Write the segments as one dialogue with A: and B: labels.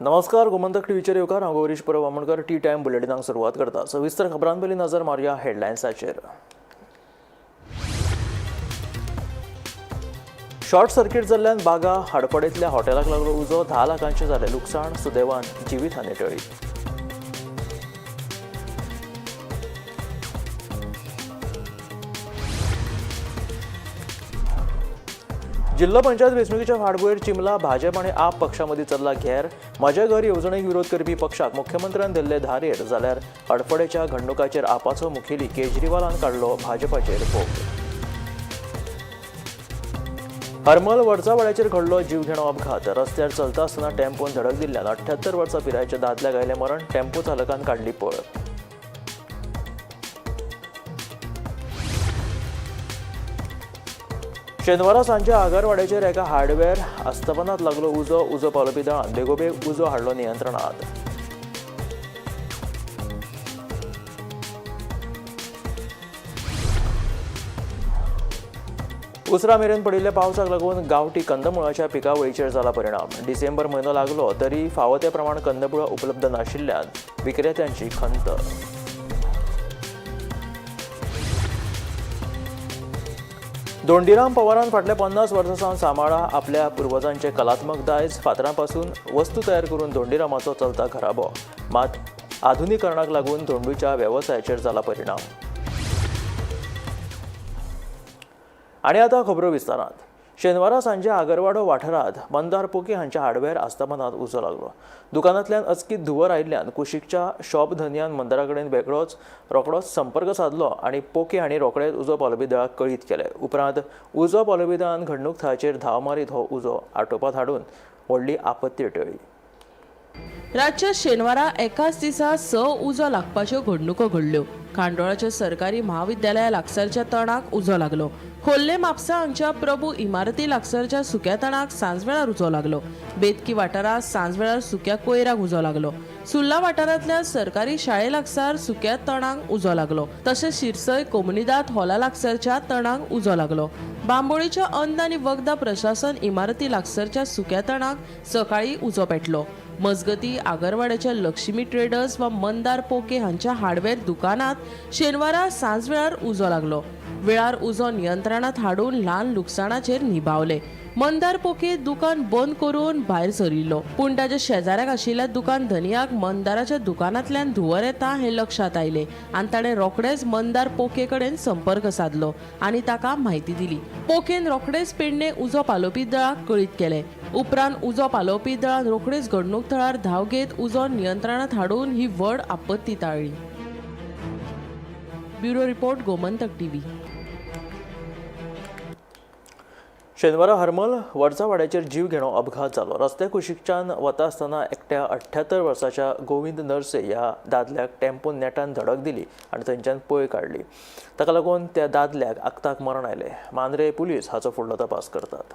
A: नमस्कार, गोमंतक टीव्हीचेर येवकार हांव गौरीश परब आमोणकर टी टाइम बुलेटिनाक सुरवात करता। सविस्तर खबरां पयलीं नजर मारया हेडलायन्साचेर। शॉर्ट सर्किट जाल्ल्यान बागा हाडपडेंतल्या हॉटेलाक लागलो उजो, 10 लाखांचें जालें लुकसाण, सुदैवान जिवीतहानी टळ्ळी। जिल्हा पंचायत वेंचणुकेच्या फाटभुंयेर चिमला भाजप आनी आप पक्षां मदीं चल्ला घेर। म्हजें घर येवजणेक विरोध करपी पक्षाक मुख्यमंत्र्यान दिल्ले धारेर, जाल्यार हडपडेच्या घडणुकाचेर आपाचो मुखेली केजरीवालान काडलो भाजपाचेर फोग। हरमल वर्सावाड्याचेर घडलो जीवघेणो अपघात। रस्त्यार चलता आसतना टेम्पोन धडक दिल्ल्यान 78 वर्सां पिरायेच्या दादल्याक आयलें मरण, टेम्पो चालकान काडली पळ। शेनवारा सांजे आगरवाड्याचेर एका हार्डवेअर आस्थापनात लागलो उजो पावलोवपी दळान बेगोबेग उजो हाडलो नियंत्रणात। उसरा मेरेन पडिल्ल्या पावसाक लागून गांवठी कंदमुळाच्या पिकावळीचेर जाला परिणाम। डिसेंबर म्हयनो लागलो तरी फावो ते प्रमाण कंदमुळां उपलब्ध नाशिल्ल्यान विक्रेत्यांची खंत। दोंडीराम पवारान फाटल्या 50 वर्सां सावन सांबाळा आपल्या पुर्वजांचे कलात्मक दायज। फातरांपासून वस्तू तयार करून दोंडीरामाचो चलता घराबो, मात आधुनिकरणाक लागून दोंडूच्या वेवसायाचेर जाला परिणाम। आनी आतां खबरो विस्तारांत। शेनवारा सांजे आगरवाडो वाठारांत मंदार पोके हांच्या हार्डवेअर आस्थापनात उजो लागलो। दुकानांतल्यान अचकीत धुंवर आयिल्ल्यान कुशीकच्या शॉप धन्यान मंदारा कडेन रोखडोच संपर्क साधलो आनी पोके हांणी रोखडेच उजो पावलोवपी दळाक कळीत केलें। उपरांत उजो पावलोवपी दळान घडणूक थळाचेर धांव मारीत हो उजो आटोपांत हाडून व्हडली आपत्ती टळ्ळी।
B: राज्यात शेनवारा एकाच दिसा 6 उजो लागपाच्यो घडणुको घडल्यो। खांडोळाच्या सरकारी महाविद्यालया लागसारच्या तणाक उजो लागलो। खोर्ले म्हापसा हांच्या प्रभू इमारती लागसारच्या सुक्या तणाक सांजवेळार उजो लागलो। बेतकी वाठारात सांजवेळार सुक्या कोयराक उजो लागलो। सुर्ला वाठारांतल्या सरकारी शाळे लागसार सुक्या तणाक उजो लागलो। तशेंच शिरसय कोमुनिदाद हॉला लागसारच्या तणाक उजो लागलो। बांबोळीच्या अन्न आनी वखदां प्रशासन इमारती लागसारच्या सुक्या तणाक सकाळी उजो पेटलो। मजगती आगरवाड्याच्या लक्ष्मी ट्रेडर्स वा मंदार पोके हांच्या हार्डवेअर दुकानात शेनवारा सांजवेळार उजो लागलो। वेळार उजो नियंत्रणात हाडून ल्हान लुकसाणाचेर निभावले। मंदार पोके दुकान बंद करून भायर सरिल्लो, पूण ताच्या शेजाऱ्याक आशिल्ल्या दुकान धनियाक मंदाराच्या दुकानांतल्यान धुंवर येता हें लक्षात आयलें आनी ताणें रोखडेच मंदार पोके कडेन संपर्क साधलो आनी ताका म्हायती दिली। पोकेन रोखडेच पेडणे उजो पालोवपी दळाक कळीत केलें। उपरांत उजो पालोवपी दळान रोखडेच घडणूक थळार धांव घेत उजो नियंत्रणात हाडून ही व्हड आपत्ती टाळ्ळी। Bureau report, Gomantak TV.
A: शेनवारा हरमल वर्सावाड्याचेर जीवघेणो अपघात जालो। रस्ते कुशीकच्यान वता आसतना एकट्या 78 वर्साच्या गोविंद नरसे ह्या दादल्याक टेम्पोन नेटान धडक दिली आनी थंयच्यान पळ काडली। ताका लागून त्या दादल्याक आगताक मरण आयलें। मांद्रे पुलीस हाचो फुडलो तपास करतात।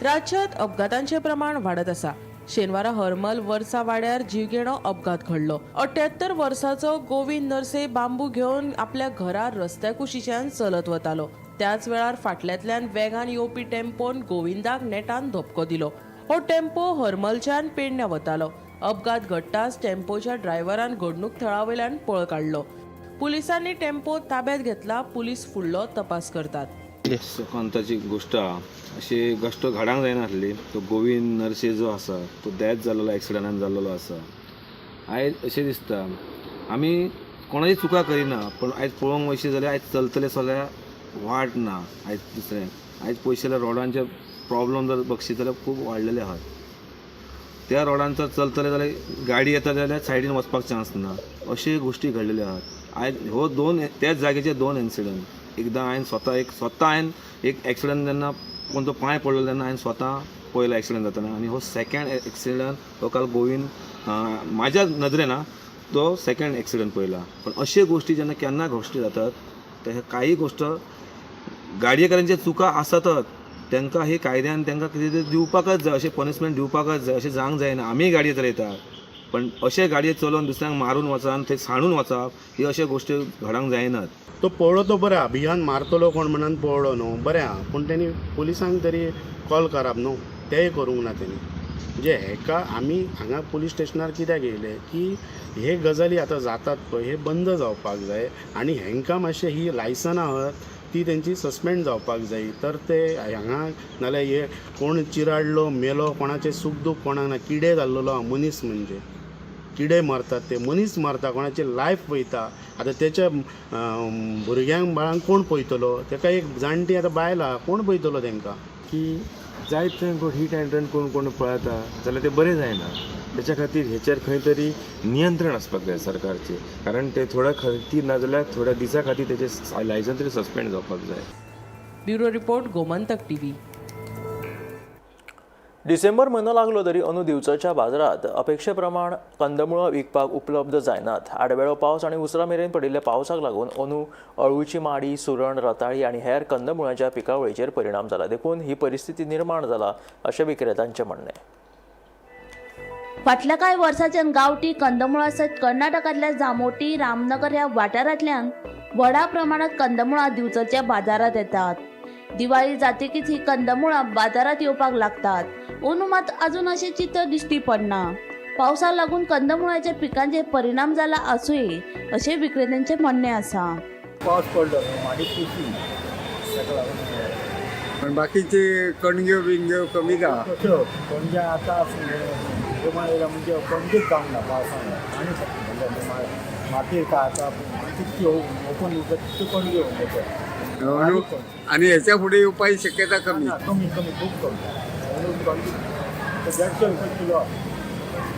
B: राज्यात अपघातांचे प्रमाण वाडत आसा। शेनवारा हरमल वर्सा वाड्यार जीवघेणो अपघात घडलो। 78 वर्साचो गोविंद नरसे बांबू घेवन आपल्या घरा रस्त्या कुशीच्यान चलत वतालो। त्याच वेळार फाटल्यांतल्यान वेगान येवपी टेम्पोन गोविंदाक नेटान धपको दिलो। हो टेम्पो हरमलच्यान पेडण्या वतालो। अपघात घडटाच टेम्पोच्या ड्रायव्हरान घडणूक थळावयल्यान पळ काडलो। पुलिसांनी टेम्पो ताब्यात घेतला। पुलीस फुडलो तपास करतात।
C: सुकांताची गोष्ट अशी गोष्ट घडांक जायनासली। तो गोविंद नरसे जो आसा तो डेथ जाल्लो एक्सिडंटान जाल्लो आसा। आयज अशें दिसता आमी कोणाची चुका करिना, पण आयज पळोवंक वयशी जाल्यार आयज चलतले चल्या वाट ना। आयज दुसरें आयज पयशे रोडांचे प्रॉब्लम जर बघशीत जाल्यार खूब वाडलेले आहात। त्या रोडान जर चलतले जाल्यार गाडी येता जाल्यार सायडीन वचपाक चान्स ना। अशे गोश्टी घडलेल्यो आहात। आयज हो त्याच जागेचे 2 इन्सिडंट। एकदां हांवें स्वता एक एक्सिडंट जेन्ना कोणतो पांय पडलो तेन्ना हांवें स्वता पळयलो एक्सिडंट जाताना, आनी हो सेकंड एक्सिडंट तो काल गोविंद म्हाज्या नदरेन तो सेकंड एक्सिडंट पळयला। पण अशे गोश्टी जेन्ना केन्ना गोश्टी जातात ते काही गोश्ट गाडयेकारांचे चुका आसतच, तांकां हे कायद्यान तांकां कितें दिवपाकच जाय, अशें पनिशमेंट दिवपाकच जाय। अशें जावंक जायना। आमी गाडये चलयतात पण अशे गाडये चलोवन दुसऱ्यांक मारून वचप, थंय साणून वचप, ही अशे गोश्टी घडोंक जायनात।
D: तो पळलो तो बरें अभियान मारतलो कोण म्हणून पळलो न्हू, बरें आहा, पूण तेणी पुलिसांक तरी कॉल करप न्हू, तेंय करूंक ना तेणी। म्हणजे हेका आमी हांगा पुलीस स्टेशनार कित्याक येयले की हे गजाली आतां जातात पळय हे बंद जावपाक जाय आनी हेंकां मातशें ही लायसनां आहात ती तेंची सस्पेंड जावपाक जाय तर ते हांगा नाल्यार हे कोण चिराडलो मेलो कोणाचें सुख दूख कोणाक ना किडे घाल्लेलो हा मनीस म्हणजे किडे मारतात ते मनीस मारता कोणाचे लायफ वयता आतां तेच्या भुरग्यांक बाळांक कोण पळयतलो तेका एक जाणटी आतां बायल आहा कोण पळयतलो तेंकां
E: की जायत कोण हीट अँड रन कोण कोण पळयता जाल्यार ते बरें जायना त्याच्या खातीर हेचेर खंय तरी नियंत्रण आसपाक जाय सरकारचें कारण ते थोड्या खातीर ना जाल्यार थोड्या दिसां खातीर तेचें लायसन तरी सस्पेंड जावपाक जाय.
B: Bureau report Gomantak TV.
A: December म्हयनो लागलो तरी अंदू दिवचलच्या बाजारात अपेक्षेप्रमाण कंदमुळां विकपाक उपलब्ध जायनात. आडवेळो पावस आनी उसरा मेरेन पडिल्ल्या पावसाक लागून अंदू अळूची माडी, सुरण, रताळी आनी हेर कंदमुळांच्या पिकावळीचेर परिणाम जाला. देखून ही परिस्थिती निर्माण जाला अशें विक्रेत्यांचें म्हणणें.
F: फाटल्या कांय वर्सांच्यान गांवठी कंदमुळां सयत कर्नाटकांतल्या जामोटी, रामनगर ह्या वाठारांतल्यान व्हडा प्रमाणात कंदमुळां दिवचलच्या बाजारात येतात. दिवाळी जातकीच ही कंदमुळां बाजारात येवपाक लागतात. अंदू मात अजून अशें चित्र दिश्टी पडना. पावसाक लागून कंदमुळाच्या पिकांचेर परिणाम जाला आसूय अशें विक्रेत्यांचें म्हणणें आसा.
G: पावस पडलो माडी कुशी ताका लागून
H: पण बाकीचे कणग्यो बिणग्यो कमी जाता.
G: कश्यो पणजे आतां जमा येयला म्हणजे पणजेच जावंक ना पावसान आनी म्हणजे मातयेर काय आतां तितकी ओपन उरता तितक्यो पणज्यो
H: आणि ह्याच्या पुढे येवपाची शक्यता कमी.
G: कमी कमी खूब कमी 150 रुपये किलो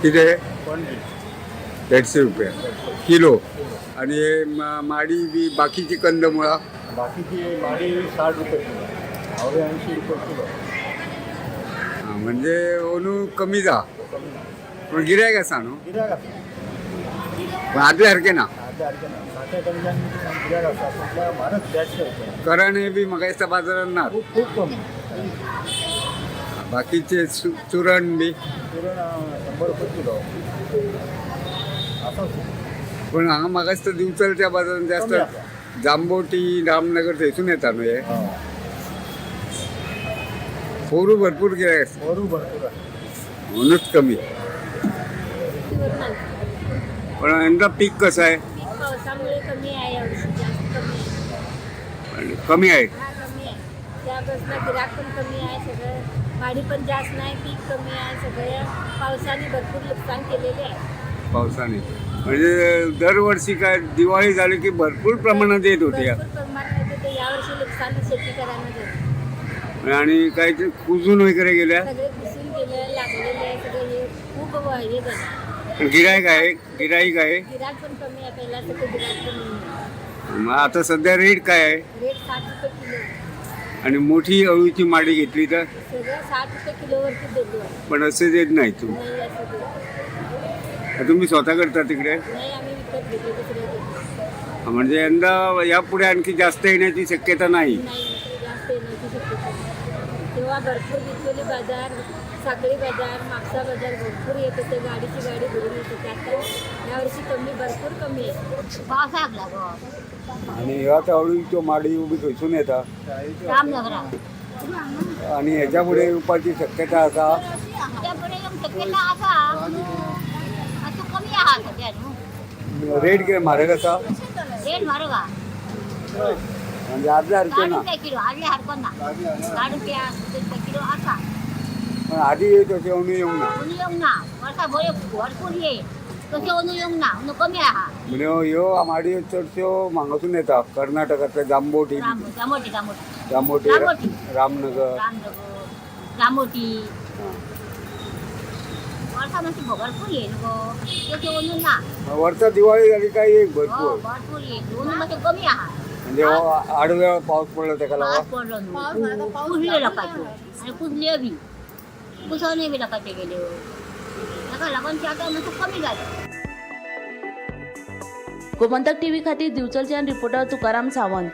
H: कितें
G: पणजे
H: 150 रुपया किलो. आणि हे माडी बी बाकीची कंदमुळां
G: बाकीची माडी 60 रुपये किलो हावळे 80 रुपये किलो.
H: म्हणजे अंदू कमी जा पण गिरायक आसा न्हू.
G: गिरायक आसा
H: पण आदले सारकें ना.
G: आतां सारकें ना. 60 कडल्यान गिरायक आसा पूण म्हारग 150 रुपये
H: करण हे बी म्हाका दिसता बाजारात ना.
G: खूब कमी.
H: बाकीचे चुरण बी
G: पुरण 100 रुपये किलो आसा.
H: पण हांगा म्हाका दिसता दिवचलच्या बाजारात जास्त जांबोटी, रामनगर थंयसून येता न्हू हे. पोरू भरपूर गिरायक आसता
G: वरू भरपूर आहे.
H: म्हणूनच कमी. पण यंदा पीक कसं आहे.
I: पावसामुळे कमी आहे यावर्षी जास्त कमी आहे.
H: कमी आहे.
I: हा कमी आहे त्यापासून गिराक पण कमी आहे सगळं वाढी पण जास्त नाही पीक कमी आहे सगळ्या पावसाने भरपूर नुकसान केलेले आहे.
H: पावसाने म्हणजे दरवर्षी काय दिवाळी झाली की भरपूर प्रमाणात येत होते
I: भरपूर प्रमाणात येते यावर्षी नुकसान शेती करायला झालं
H: आणि काही ते कुजून वगैरे गेल्या.
I: सगळे पुसून गेले लागलेले आहे सगळे हे खूप हे झालं.
H: गिराईक आहे
I: गिराक पण कमी आहे पहिला सगळं गिराक कमी आहे.
H: मग आता सध्या रेट काय आहे.
I: रेट 60 रुपये किलो
H: आणि मोठी अळूची माडी घेतली तर
I: सगळं 60 रुपये किलोवरती दिलो आहे.
H: पण असे देत नाही तू.
I: नाही असं देत.
H: तुम्ही स्वतः करता तिकडे.
I: नाही आम्ही विकत घेतो दुसरे देतो.
H: म्हणजे यंदा यापुढे आणखी जास्त येण्याची शक्यता नाही.
I: नाही जास्त येण्याची शक्यता नाही. तेव्हा भरपूर बिचोली बाजार, साखळी बाजार, मागसा बाजार भरपूर येत होते. गाडीची गाडी भरून येत होते. आता यावर्षी कमी भरपूर कमी आहे. पावसाक लागो
H: आणि ह्या अळूची माडी उभी थंयसून येता
I: रामनगरात
H: आणि ह्याच्या पुढे येवपाची शक्यता असा.
I: त्यापुढे येऊन शक्यता असा असं कमी आहात सध्या न्हू.
H: रेट किती म्हारग असा.
I: रेट म्हारग हा.
H: म्हणजे आदल्या सारखे
I: 60
H: ना.
I: रुपये किलो आदले हरकत ना 60 रुपये किलो असा.
H: पण आधी येत होते म्हणून येऊ ना.
I: कोणी येऊन ना वर्षा भरपूर ये तसे ओनू येऊन ना ओनू कमी आहा.
H: म्हणजे ह्यो माडी चडश्यो हांगासून येता कर्नाटकांतल्या जांबोटी
I: जामोटी
H: जांबोटी रामनगर
I: जामोटी वर्षा म्हणजे भरपूर येईल गो तसे ओनू ना.
H: वर्षा दिवाळी झाली काय एक भरपूर
I: भरपूर येईल ओनू म्हणजे कमी आहा.
H: म्हणजे आडव्या पाऊस पडला त्याला लावा.
I: पाऊस पडलो न्हू पुजले लोकांचे आणि पुजले बी पुसवणे बी लोकांचे गेले ताका लागून ते आता मातसो कमी जालें.
F: गोमंतक टीव्ही खातीर दिवचलच्यान रिपोर्टर तुकाराम सावंत.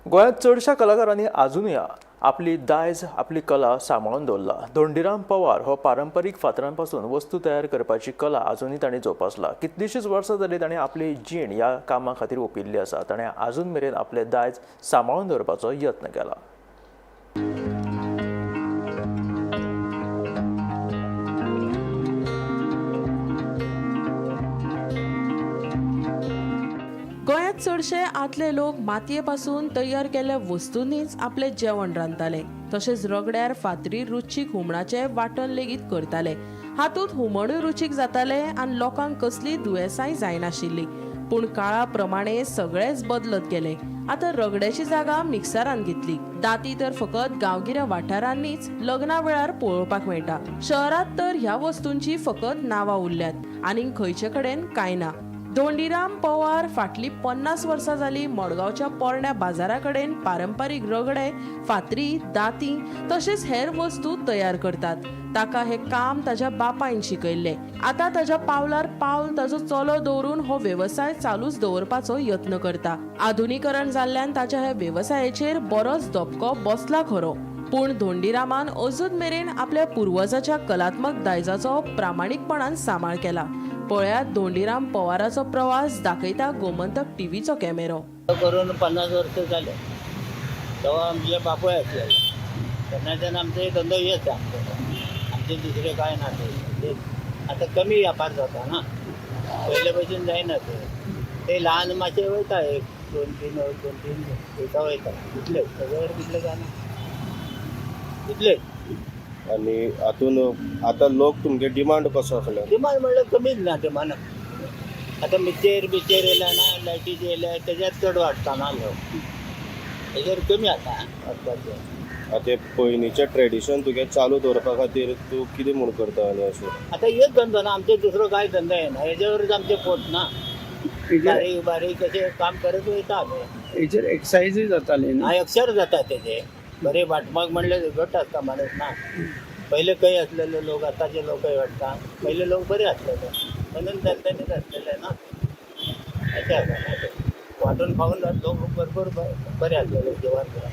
A: गोंयांत चडशा कलाकारांनी आजुनूय आपली दायज आपली कला सांबाळून दवरला. धोंडीराम पवार हो पारंपारीक फातरांपासून वस्तू तयार करपाची कला आजुनूय ताणें जोपासला. कितलींशींच वर्सां जालीं ताणें आपली जीण ह्या कामा खातीर ओंपिल्ली आसा. ताणें आजून मेरेन आपलें दायज सांबाळून दवरपाचो यत्न केला.
B: गोंयांत चडशे आदले लोक मातये पासून तयार केल्ल्या वस्तूंनीच आपले जेवण रांदताले. तशेंच रगड्यार फातरी रुचीक हुमणाचे वांटण लेगीत करताले. हातूंत हुमणूय रुचीक जाताले आनी लोकांक कसली दुयेंसांय जायनाशिल्ली. पूण काळा प्रमाणे सगळेच बदलत गेले. आतां रगड्याची जागा मिक्सरान घेतली. दाती तर फकत गांवगिऱ्या वाठारांनीच लग्ना वेळार पळोवपाक मेळटा. शहरांत तर ह्या वस्तूंची फकत नांवां उरल्यात, आनीक खंयचे कडेन कांय ना. धोंडीराम पवार फाटली 50 वर्सां जाली मडगांवच्या पोरण्या बाजारा कडेन पारंपारीक रगडे, फातरी, दाती तशेंच हेर वस्तू तयार करतात. ताका हे काम ताच्या बापायन शिकयल्ले. आतां ताच्या पावलार पावल ताचो चलो दवरून हो वेवसाय चालूच दवरपाचो यत्न करता. आधुनीकरण जाल्ल्यान ताच्या हे वेवसायाचेर बरोच धपको बसला खरो. पूण धोंडीरामान अजून मेरेन आपल्या पुर्वजाच्या कलात्मक दायजाचो प्रामाणीकपणान सांबाळ केला. पळयात धोंडीराम पवाराचो प्रवास दाखयता गोमंतक टीव्हीचो कॅमेरो.
J: करून 50 वर्ष झाले. तेव्हा आमचे बापूय आसले. तेन्नाच्यान आमचो एक धंदो हेच आमचे दुसरे काय ना ते आता कमी व्यापार जाता ना, पयले भशेन जायना ते ल्हान मातशे वयता, एक 2-3 वयता इतले सगळे कितले जायना इतले.
K: आणि हातून आता लोक तुमचे डिमांड कसो आसलो?
J: डिमांड म्हणल्यार कमीच ना डिमांड. आता मिक्सर येयला ना, लायटीचे येयल्या तेज्यात चड वाडटा ना लोक, तेजेर कमी आता वाडपाचें.
K: आता पयलींचें ट्रेडिशन तुगे चालू दवरपा खातीर तूं कितें म्हूण करता? आनी अशें
J: आता हेच धंदो ना आमचे, दुसरो काय धंदो येना, हेजेवरच आमचे पोट ना. बारीक बारीक अशें काम करत वयता आमी.
G: हेचेर एक्सरसायजूय जाताली ना.
J: अक्षर जाता तेजे बरे वाटपाक म्हणल्यार घट आसता माणूस ना. पहिले खंय आसलेले लोक, आतांचे लोकय वाटता. पहिले लोक बरे आसलेले म्हणून त्यांनी आसलेले ना. अशें आसा ना ते वाटून खाऊन लोक भरपूर बरे आसलेले जेवण करता.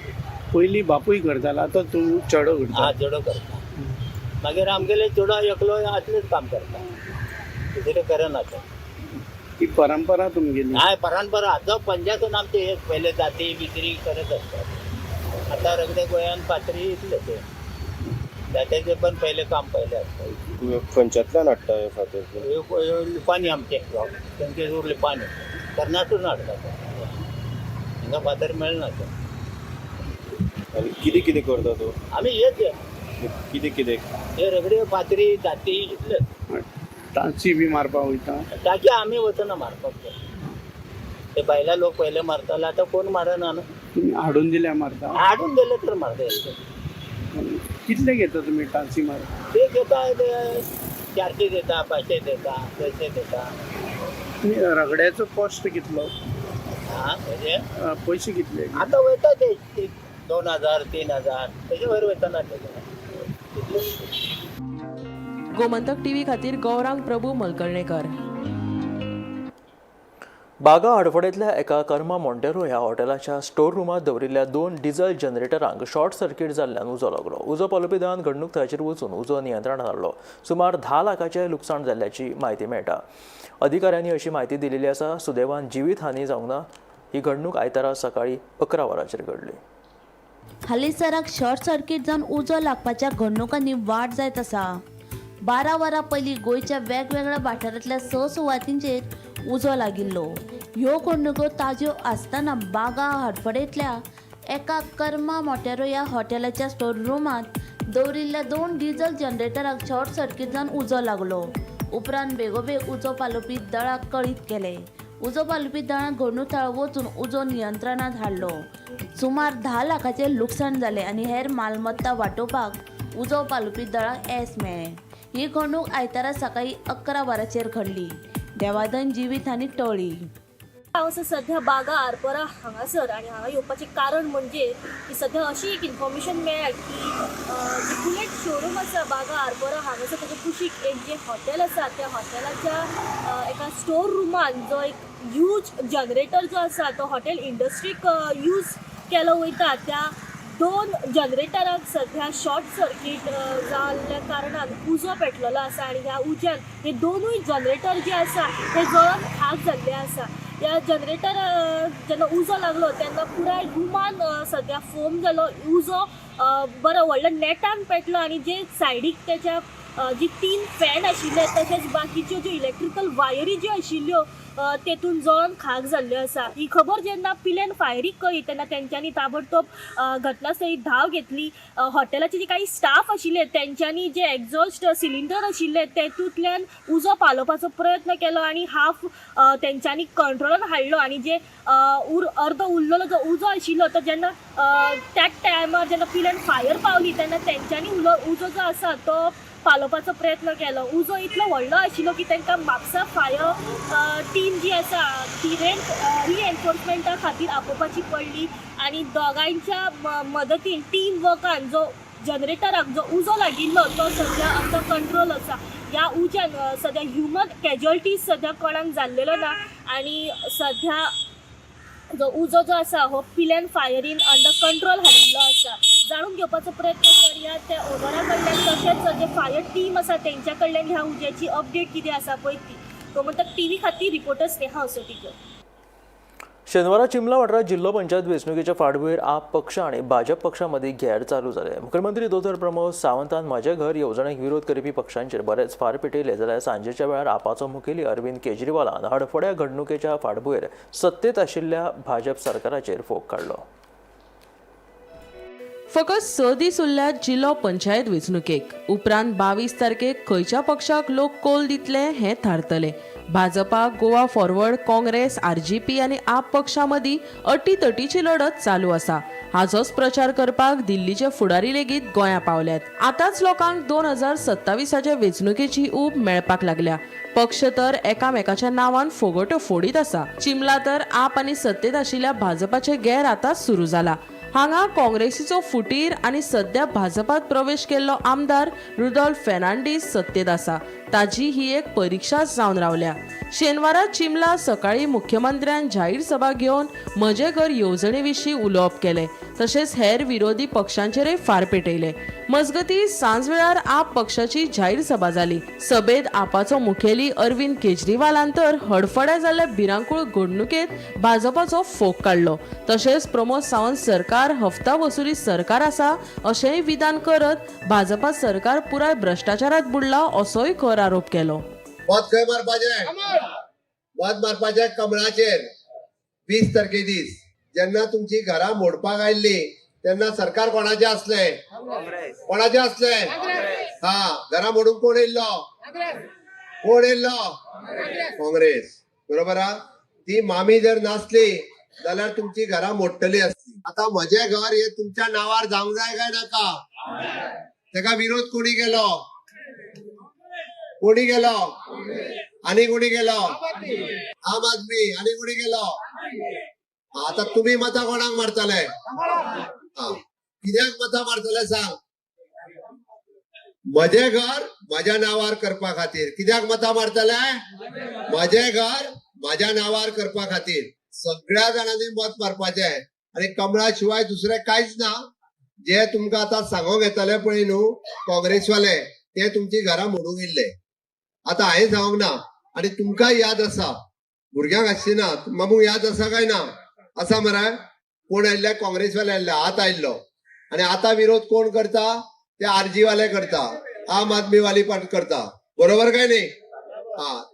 G: पयलीं बापूय करतालो, आतां तूं चेडो करता.
J: हा चेडो करता. मागीर आमगेले चेडो एकलो आसलेच काम करता, दुसरे करना ते.
G: ती परंपरा तुमगेली.
J: हाय परंपरा आजो पंजासून आमचे हे पहिले जाती बित्री करत असतात. आता रगडे गोंयान पातरी इतले ते त्याचे पण पहिले काम पहिले असतात.
K: तुवें खंयच्यातल्यान हाडटा हे फातर?
J: लिपानी आमचे तेंचे जोर लिपानी कर्नाटून हाडटा. हिंगा फातर मेळना ते.
K: आनी कितें कितें करता तूं?
J: आमी हेच
K: कितें कितें?
J: हे रगडे पातरी दाती इतले.
G: टांची बी मारपाक वयता.
J: टाकी आमी वचना मारपाक. ते बायला लोक पहिले मारताले, आता कोण मारना ना.
G: तुम्ही हाडून दिल्या मारता?
J: हाडून दिले तर मारता.
G: कितले घेता तुम्ही टांची मार?
J: ते घेता 400 देता, 500 देता, 600 देता.
G: रगड्याचो कॉस्ट कितलो?
J: हा म्हणजे
G: पैसे कितले?
J: आता वयता ते 2000 3000 त्याच्या वयर वयता ना ते.
B: गोमंतक टीव्ही खातीर गौरांग प्रभू मलकर्णेकर.
A: बागा आडफडेंतल्या एका कर्मा मोंटेरो ह्या हॉटेलाच्या स्टोर रुमात दवरिल्ल्या 2 डिझल जनरेटरांक शॉर्ट सर्किट जाल्ल्यान उजो लागलो. उजो पालोवपी दळान घडणूक थळाचेर वचून उजो नियंत्रणात हाडलो. सुमार 10 लाखांचें लुकसाण जाल्ल्याची म्हायती मेळटा. अधिकाऱ्यांनी अशी म्हायती दिलेली आसा. सुदैवान जिवीत हानी जावंक ना. ही घडणूक आयतारा सकाळी 11 वरांचेर घडली.
F: हालीसराक शॉर्ट सर्किट जावन उजो लागपाच्या घडणुकांनी वाड जायत आसा. 12 वरां पयलीं गोंयच्या वेगवेगळ्या वाठारांतल्या 6 सुवातींचेर उजो लागिल्लो. ह्यो घडणुको ताज्यो आसतना बागा आडफडेंतल्या एका कर्मा मोटेरो ह्या हॉटेलाच्या स्टोर रुमात दवरिल्ल्या 2 डिझल जनरेटरांक शॉर्ट सर्किट जावन उजो लागलो. उपरांत बेगोबेग उजो पालोवपी दळाक कळीत केले. उजो पालोवपी दळान घडणूक थळार वचून उजो नियंत्रणात हाडलो. सुमार 10 लाखांचें लुकसाण जालें आनी हेर मालमत्ता वांटोवपाक उजो पालोवपी दळाक येस मेळ्ळें. ही घडणूक आयतारा सकाळी 11 वरांचेर घडली. देवादन जिवीत हानी टळ्ळी.
L: हांव सध्या बागा आरपोरा हांगासर आनी हांगा येवपाचें कारण म्हणजे की सध्या अशी एक इन्फॉर्मेशन मेळ्ळ्या की जी बुलेट शोरूम आसा बागा आरपोरा हांगासर ताच्या कुशीक एक जे हॉटेल आसा त्या हॉटेलाच्या एका स्टोर रुमान जो एक ह्यूज जनरेटर जो आसा तो हॉटेल इंडस्ट्रीक यूज केलो वयता. त्या 2 जनरेटरांक सध्या शॉर्ट सर्किट जाल्ल्या कारणान उजो पेटलेलो आसा आनी ह्या उज्यान हे 2 जनरेटर जे आसा ते जळोन खाक जाल्ले आसा. ह्या जनरेटर जेन्ना उजो लागलो तेन्ना पुराय रुमान सध्या फोम जालो. उजो बरो व्हडल्या नेटान पेटलो आनी जे सायडीक तेच्या जी 3 फॅन आशिल्ले तशेंच बाकीच्यो ज्यो इलेक्ट्रिकल वायरी ज्यो आशिल्ल्यो तेतून जळोन खाक जाल्ल्यो आसा. ही खबर जेन्ना पिलेन फायरीक कळ्ळी तेन्ना तेंच्यांनी ताबडतोब घटनास्थळी धांव घेतली. हॉटेलाचे जे काही स्टाफ आशिल्ले तेंच्यांनी जे एक्झॉस्ट सिलिंडर आशिल्ले तेतूंतल्यान उजो पालोवपाचो प्रयत्न केलो आनी हाफ तेंच्यांनी कंट्रोलान हाडलो आनी जे अर्दो उरलेलो जो उजो आशिल्लो तो जेन्ना त्याच टायमार जेन्ना पिलेन फायर पावली तेन्ना तेंच्यांनी उजो जो आसा तो पालोवपाचो प्रयत्न केलो. उजो इतलो व्हडलो आशिल्लो की तांकां म्हापसा फायर टीम जी आसा ती रिएन्फोर्समेंटा खातीर आपोवपाची पडली आनी दोगांच्या मदतीन टीम वर्कान जो जनरेटराक जो उजो लागिल्लो तो सद्या अंडर कंट्रोल आसा. ह्या उज्यान सद्या ह्युमन कॅज्युअलिटीज सद्या कोणाक जाल्लेलो ना आनी सद्या जो उजो जो आसा हो पिलेन फायरीन अंडर कंट्रोल हाडिल्लो आसा. जाणून घेवपाचो प्रयत्न करया त्या ओनरा कडल्यान तशेंच जे फायर टीम आसा तेंच्या कडल्यान ह्या उज्याची अपडेट कितें आसा पळय ती. गोमंतक टीव्ही खातीर रिपोर्टर स्नेहा असोटीकर.
A: शेनवारा चिमला वाठारात जिल्हा पंचायत वेंचणुकेच्या फाटभुंयेर आप पक्ष आणि भाजप पक्षांमदीं घेर चालू जाले. मुखेलमंत्री दोतोर प्रमोद सावंतान म्हजें घर येवजणेक विरोध करपी पक्षांचेर बरेच फार पेटयले जाल्यार सांजेच्या वेळार आपाचो मुखेली अरविंद केजरीवालान हडफड्या घडणुकेच्या फाटभुंयेर सत्तेत आशिल्ल्या भाजप सरकाराचेर फोग काडलो.
B: फकत 6 दीस उरल्यात जिल्लो पंचायत वेंचणुकेक. उपरांत 22 तारखेक खंयच्या पक्षाक लोक कौल दितले हें थारतलें. भाजपा, गोवा फॉरवर्ड, काँग्रेस, आरजीपी आनी आप पक्षां मदीं अटीतटीची लढत चालू आसा. हाचोच प्रचार करपाक दिल्लीचे फुडारी लेगीत गोंया पावल्यात. आतांच लोकांक 2027च्या वेंचणुकेची ऊब मेळपाक लागल्या. पक्ष तर एकामेकाच्या नांवान फोगोट्यो फोडीत आसा. चिमला तर आप आनी सत्तेत आशिल्ल्या भाजपाचे घेर आतांच सुरू जाला. हांगा काँग्रेसीचो फुटीर आनी सध्या भाजपात प्रवेश केल्लो आमदार रुडॉल्फ फॅर्नांडीस सत्तेत आसा. ताची ही एक परिक्षाच जावन रावल्या. शेनवारा चिमला सकाळी मुख्यमंत्र्यान जाहीर सभा घेवन म्हजे घर येवजणे विशीं उलोवप केलें. तशेंच हेर विरोधी पक्षांचेरय फार पेटयले. मजगतीं सांज वेळार आप पक्षाची जाहीर सभा जाली. सभेत आपाचो मुखेली अरविंद केजरीवालान तर हडफड्या जाल्ल्या भिरांकूळ घडणुकेत भाजपाचो फोग काडलो. तशेंच प्रमोद सावंत सरकार हफ्ता वसुली सरकार आसा अशेंय विधान करत भाजपा सरकार पुराय भ्रष्टाचारात बुडला असोय खर आरोप केलो.
M: वत खंय मारपाचे कमळाचेर 20 तारखे दीस जेन्ना तुमची घरां मोडपाक आयिल्ली तेन्ना सरकार कोणाचे असले? कोणाचे असले? घरां मोडूंक कोण येयल्लो? काँग्रेस. बरोबर हा. ती मामी जर नासली जाल्यार तुमची घरां मोडटली आसली. आता म्हजे घर हे तुमच्या नावार जावंक जाय काय नाका? तेका विरोध कोणी केलो? कोणी गेलो? आणि कोणी गेलो? आम आदमी. आणि कोणी गेलो? आता तुम्ही मता कोणाक मारतले? कित्याक मता मारतले सांग? म्हजे घर माझ्या नावार करपा खातीर. कित्याक मता मारतले? म्हजे घर माझ्या नावार करपा खातीर. सगळ्या जाणांनी मत मारपाचे आणि कमळा शिवाय दुसरे कांयच ना. जे तुमकां आता सांगोंक येतले पळय न्हू काँग्रेसवाले ते तुमची घरां मोडूंक येयल्ले. आता हांवें सांगोंक ना आणि तुमकां याद आसा. भुरग्यांक आसची ना. मामूक याद आसा काय ना? आसा मरे. कोण आयिल्ले? काँग्रेसवाले आयिल्ले. आत आयिल्लो आणि आता विरोध कोण करता? ते आरजी वाले करता. आम आदमी वाली पण करता. बरोबर काय नाही?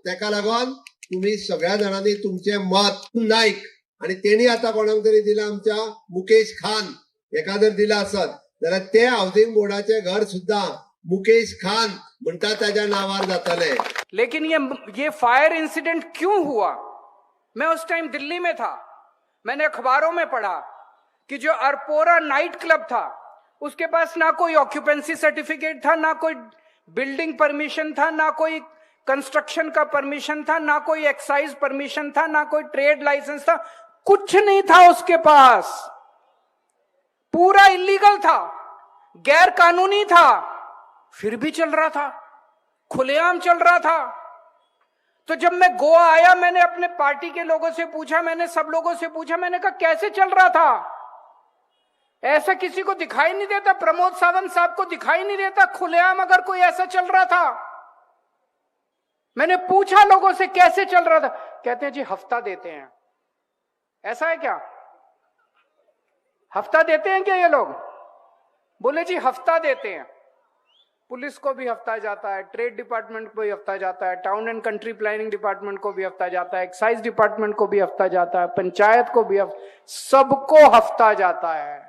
M: तेका लागून तुम्ही सगळ्या जणांनी तुमचे मत नाईक आणि तेणी आता कोणाक तरी दिला आमच्या मुकेश खान एका जर दिला असत जाल्यार ते हाऊसिंग बोर्डाचे घर सुद्धा मुकेश खान म्हणता त्याच्या नावार जातले.
N: लेकिन ये फायर इंसिडेंट क्यों हुआ? मैं उस टाइम दिल्ली में था. मैंने अखबारों में पढ़ा कि जो अरपोरा नाइट क्लब था उसके पास ना कोई ऑक्यूपेंसी सर्टिफिकेट था, ना कोई बिल्डिंग परमिशन था, ना कोई कंस्ट्रक्शन का परमिशन था, ना कोई एक्साइज परमिशन था, ना कोई ट्रेड लाइसेंस था. कुछ नहीं था उसके पास. पूरा इलीगल था, गैर कानूनी था, फिर भी चल रहा था, खुलेआम चल रहा था. तो जब मैं गोवा आया मैंने अपने पार्टी के लोगों से पूछा, मैंने सब लोगों से पूछा, मैंने कहा कैसे चल रहा था? ऐसा किसी को दिखाई नहीं देता. प्रमोद सावंत साहब को दिखाई नहीं देता खुलेआम अगर कोई ऐसा चल रहा था. मैंने पूछा लोगों से कैसे चल रहा था. कहते हैं जी हफ्ता देते हैं. ऐसा है क्या? हफ्ता देते हैं क्या ये लोग? बोले जी हफ्ता देते हैं. पुलिस को भी हफ्ता जाता है, ट्रेड डिपार्टमेंट को भी हफ्ता जाता है, town end country planning department को भी हफ्ता जाता है, एक्साइज डिपार्टमेंट को भी हफ्ता जाता है, पंचायत को भी सबको हफ्ता जाता है।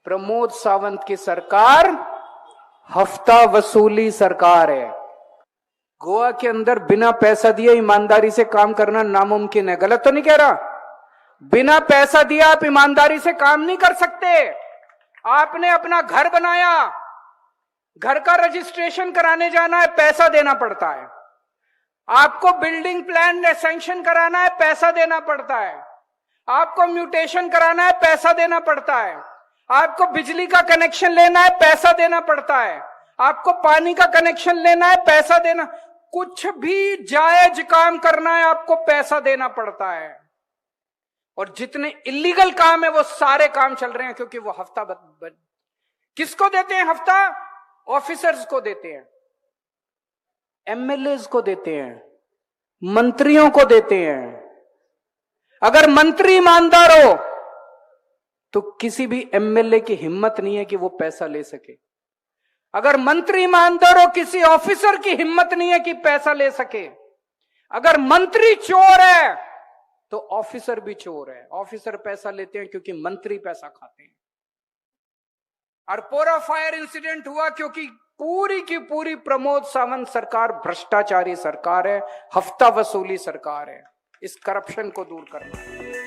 N: प्रमोद सावंत की सरकार हफ्ता वसूली सरकार है। गोवा के अंदर बिना पैसा दिए ईमानदारी से काम करना नामुमकिन है। गलत तो नहीं कह रहा? बिना पैसा दिए आप ईमानदारी से काम नहीं कर सकते। आपने अपना घर बनाया, घर का रजिस्ट्रेशन कराने जाना है, पैसा देना पड़ता है। आपको बिल्डिंग प्लान सैंक्शन कराना है, पैसा देना पड़ता है। आपको म्यूटेशन कराना है, पैसा देना पड़ता है। आपको बिजली का कनेक्शन लेना है, पैसा देना पड़ता है। आपको पानी का कनेक्शन लेना है, पैसा देना। कुछ भी जायज काम करना है, आपको पैसा देना पड़ता है। और जितने इलीगल काम है वो सारे काम चल रहे हैं क्योंकि वो हफ्ता किसको देते हैं? हफ्ता ऑफिसर्स को देते हैं, एमएलए को देते हैं, मंत्रियों को देते हैं। अगर मंत्री ईमानदार हो तो किसी भी एमएलए की हिम्मत नहीं है कि वो पैसा ले सके। अगर मंत्री ईमानदार हो, किसी ऑफिसर की हिम्मत नहीं है कि पैसा ले सके। अगर मंत्री चोर है तो ऑफिसर भी चोर है। ऑफिसर पैसा लेते हैं क्योंकि मंत्री पैसा खाते हैं। अरपोरा फायर इंसिडेंट हुआ क्योंकि पूरी की पूरी प्रमोद सावंत सरकार भ्रष्टाचारी सरकार है, हफ्ता वसूली सरकार है। इस करप्शन को दूर करना है।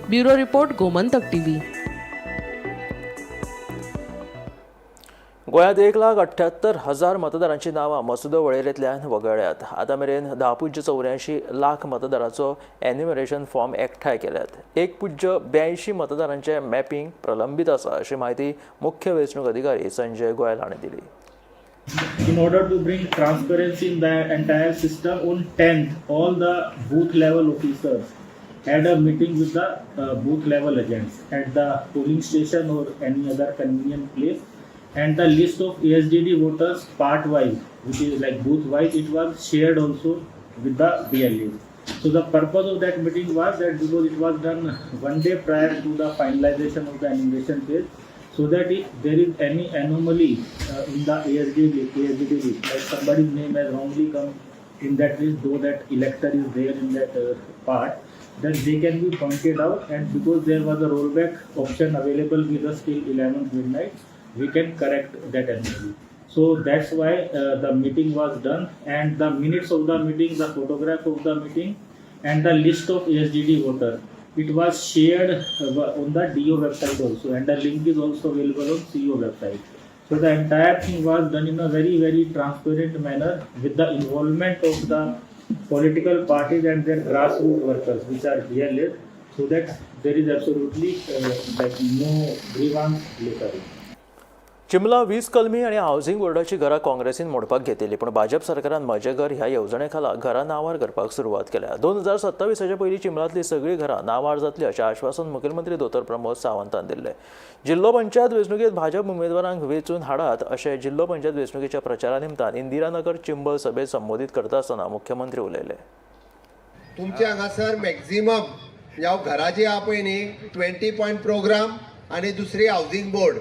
B: Bureau report, Gomantak TV.
A: गोंयांत 1,78,000 मतदारांची नावां मसुदो वळेरेंतल्यान वगळ्ळ्यात। आतां मेरेन 10.84 लाख मतदारांचो एन्युमरेशन फॉर्म एकठांय केल्यात। 1.82 मतदारांचे मॅपिंग प्रलंबीत आसा अशी माहिती मुख्य वेंचणूक अधिकारी संजय गोयल हांणी दिली।
O: In order to bring transparency in the entire system, on 10th, all the booth level officers had a meeting with the booth level agents at the polling station or any other convenient place, and the list of ASDD voters part wise, which is like booth wise, it was shared also with the BLAs. So the purpose of that meeting was that because it was done one day prior to the finalization of the enumeration phase, so that if there is any anomaly in the ASDD list, like somebody's name has wrongly come in that list, though that elector is there in that part, then they can be pointed out, and because there was a rollback option available with us till 11 midnight, we can correct that anomaly. So that's why the meeting was done, and the minutes of the meeting, the photograph of the meeting, and the list of ASDD voters, it was shared on the DO website also, and the link is also available on CO website. So the entire thing was done in a very, very transparent manner with the involvement of the political parties and their grassroots workers, which are DLAs, so that there is absolutely like no grievance later.
A: चिंबला वीज कलमी आणि housing बोर्डाची घरां काँग्रेसीन मोडपाक घेतिल्ली, पण भाजप सरकारान म्हजें घर ह्या येवजणे खाला घरां नांवार करपाक सुरवात केल्या। 2027 पयलीं चिंबलांतली सगळीं घरां नांवार जातली अशें आश्वासन मुखेलमंत्री दोतोर प्रमोद सावंतान दिल्लें। जिल्लो पंचायत वेंचणुकेंत भाजप उमेदवारांक वेंचून हाडात अशें जिल्लो पंचायत वेंचणुकेच्या प्रचारा निमतान इंदिरानगर चिंबल सभेत संबोधीत करता आसतना मुख्यमंत्री उलयले।
M: तुमच्या हांगासर मॅक्झिमम ह्या घराची आहा पळय न्ही 20 पॉयंट प्रोग्राम आनी दुसरी हाऊसिंग बोर्ड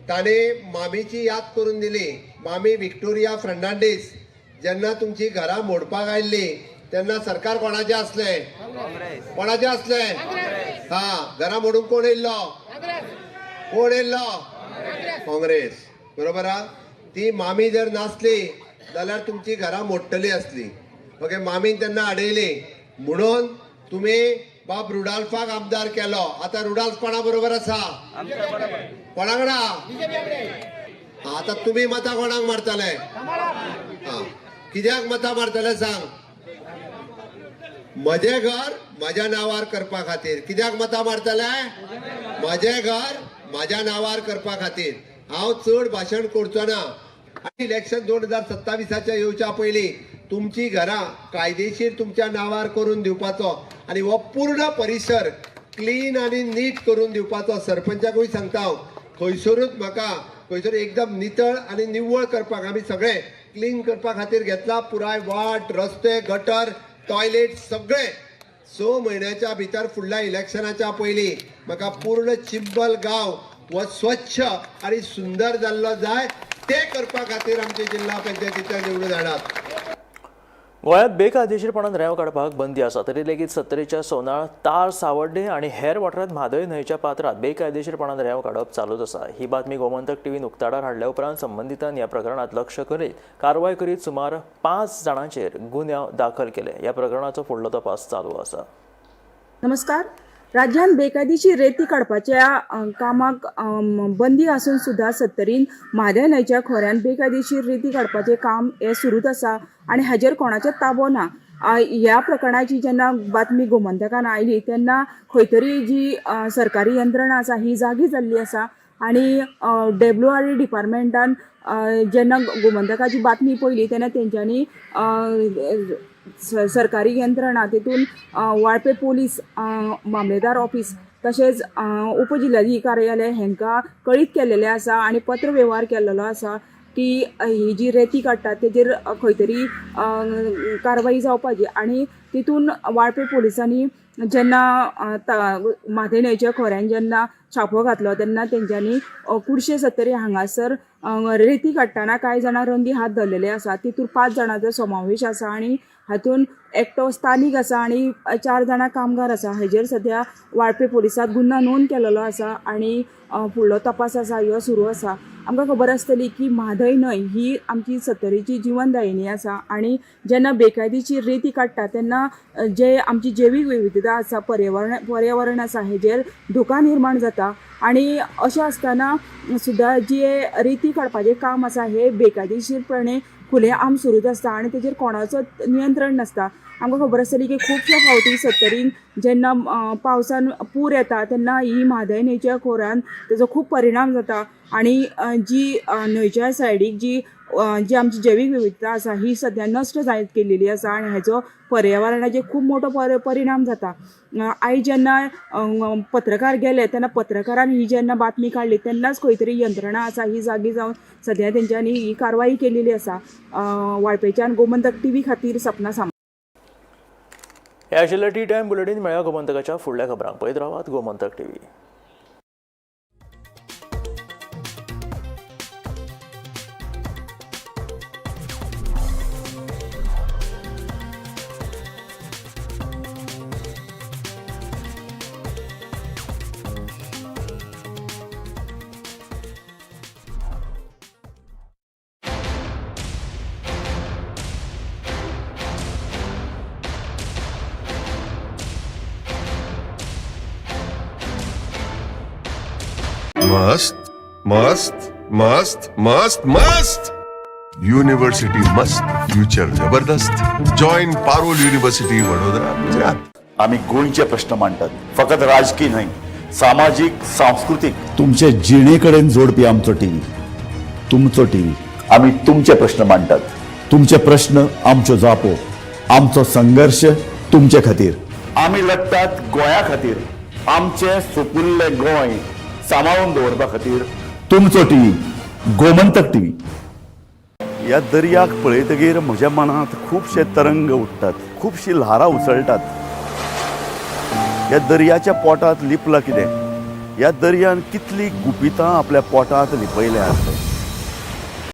M: ताणे मामीची याद करून दिली। मामी विक्टोरिया फर्नांडीस जेन्ना तुमची घरां मोडपाक आयिल्ली तेन्ना सरकार कोणाचें आसलें? कोणाचें आसलें? घरां मोडूंक कोण येयल्लो? कोण येयल्लो? काँग्रेस। बरोबर आहा? ती मामी जर नासली जाल्यार तुमची घरां मोडटली आसली। ओके, मामीन तेन्ना आडयली म्हणून तुमी बाब रुडाल्फाक आमदार केलो। आता रुडाल्फ कोणा बरोबर आसा? कोणा कडेन? आता तुम्ही मतां कोणाक मारतले? कित्याक मतां मारतले सांग? म्हजें घर म्हज्या नांवार करपा खातीर। कित्याक मतां मारतले? म्हजें घर म्हज्या नांवार करपा खातीर। हांव चड भाशण करचो ना। इलेक्शन 2027 येवच्या पयलीं तुमची घरां कायदेशीर तुमच्या नांवार करून दिवपाचो आनी हो पूर्ण परिसर क्लीन आनी नीट करून दिवपाचो सरपंचाकूय सांगता हांव। खंयसरूच म्हाका खंयसर एकदम नितळ आनी निव्वळ करपाक आमी सगळे क्लीन करपा खातीर घेतला। पुराय वाट, रस्ते, गटर, टॉयलेट सगळे 6 म्हयन्याच्या भितर फुडल्या इलेक्शनाच्या पयलीं म्हाका पूर्ण चिंबल गांव व स्वच्छ आणि सुंदर जाल्लो जाय ते करपा खातीर आमचे जिल्हा पंचायतीच्या निवडणुकात
A: गोंयांत बेकायदेशीरपणान रेंव काडपाक बंदी आसा तरी लेगीत सत्तरीच्या सोनाळ, तार, सावड्डे आनी हेर वाठारांत म्हादय न्हंयच्या पात्रात बेकायदेशीरपणान रेंव काडप चालूच आसा. ही बातमी गोमंतक टीव्हीन उक्ताडार हाडल्या उपरांत संबंधितांनी ह्या प्रकरणात लक्ष करीत कारवाय करीत सुमार 5 जाणांचेर गुन्यांव दाखल केले. ह्या प्रकरणाचो फुडलो तपास चालू आसा.
P: नमस्कार. राज्यात बेकायदेशीर रेती काडपाच्या कामाक बंदी आसून सुद्धा सत्तरीन म्हादय न्हंयच्या खोऱ्यान बेकायदेशीर रेती काडपाचें काम हे सुरूच आसा आनी हाजेर कोणाचोच ताबो ना. ह्या प्रकरणाची जेन्ना बातमी गोमंतकान आयली तेन्ना खंय तरी जी सरकारी यंत्रणा आसा ही जागी जाल्ली आसा आनी WRE डिपार्टमेंटान जेन्ना गोमंतकाची बातमी पयली तेन्ना तेंच्यांनी सरकारी यंत्रणा तितून वाळपे पोलीस मामलेदार ऑफिस तशेंच उपजिल्हाधिकारी कार्यालय हांकां कळीत केल्लेलें आसा आनी पत्र व्यवहार केल्लो आसा की ही जी रेती काडटात तेजेर खंय तरी कारवाई जावपाची आनी तितून वाळपे पोलिसांनी जेन्ना म्हादय न्हंयच्या खोऱ्यान जेन्ना छापो घातलो तेन्ना तेंच्यांनी कुडशे सत्तरी हांगासर रेती काडटना कांय जाणां रंगी हात धरलेले आसा. तितून 5 जाणांचो समावेश आसा आनी हातून एकटो स्थानीक आसा आनी 4 जाणां कामगार आसा. हेजेर सद्या वाळपे पोलिसांत गुन्हा नोंद केलेलो आसा आनी फुडलो तपास आसा ह्यो सुरू आसा. आमकां खबर आसतली की म्हादय न्हंय ही आमची सत्तरीची जिवनदायिनी आसा आनी जेन्ना बेकायदेशीर रेती काडटा तेन्ना जे आमची जैवीक विविधता आसा पर्यावरण आसा हेजेर धोका निर्माण जाता आनी अशें आसतना सुद्दां जे रेती काडपाचें काम आसा हे बेकायदेशीरपणे खुले आम सुरूच आसता आनी तेजेर कोणाचोच नियंत्रण नासता. आमकां खबर आसतली की खुबश्या फावटी सत्तरीन जेन्ना पावसान पूर येता तेन्ना ही म्हादय न्हंयच्या खोऱ्यान तेजो खूब परिणाम जाता आनी जी न्हंयच्या सायडीक जी आमची जैवीक विविधता आसा ही सद्या नश्ट जायत गेल्ली आसा आनी हेजो पर्यावरणाचेर खूब मोठो परिणाम जाता. आयज जेन्ना पत्रकार गेले तेन्ना पत्रकारान ही जेन्ना बातमी काडली तेन्नाच खंय तरी यंत्रणा आसा ही जागी जावन सद्या तेंच्यांनी ही कारवाई केलेली आसा. वाळपेच्यान गोमंतक टीव्ही खातीर सपना सामंत.
A: हे आशिल्लें टी टायम बुलेटीन. मेळ्या गोमंतकाच्या फुडल्या खबरांक पळयत रावात गोमंतक टीव्ही.
Q: मस्त मस्त मस्त मस्त मस्त युनिव्हर्सिटी मस्त, फ्युचर जबरदस्त. Join Parul university Vadodara, Gujarat.
R: आम्ही गोंयचे प्रश्न मांडटात, फकत राजकीय न्हय, सामाजिक सांस्कृतिक.
S: तुमचे जिणेकडेन जोडपी आमचो टीव्ही, तुमचो टीव्ही.
R: आम्ही तुमचे प्रश्न मांडटात.
S: तुमचे प्रश्न आमच्यो जापो, आमचो संघर्ष तुमचे खातीर.
R: आम्ही लढटात गोंया खातीर. आमचे सोपुल्ले गोंय सांबाळून दवरपा खातीर.
S: तुमचो टीव्ही, गोमंतक टीव्ही.
T: ह्या दर्याक पळयतकीर म्हज्या मनांत खुबशे तरंग उठटात, खुबशी ल्हारां उसळटात. ह्या दर्याच्या पोटांत लिपलां कितें? ह्या दर्यान कितली गुपितां आपल्या पोटांत लिपयल्यात.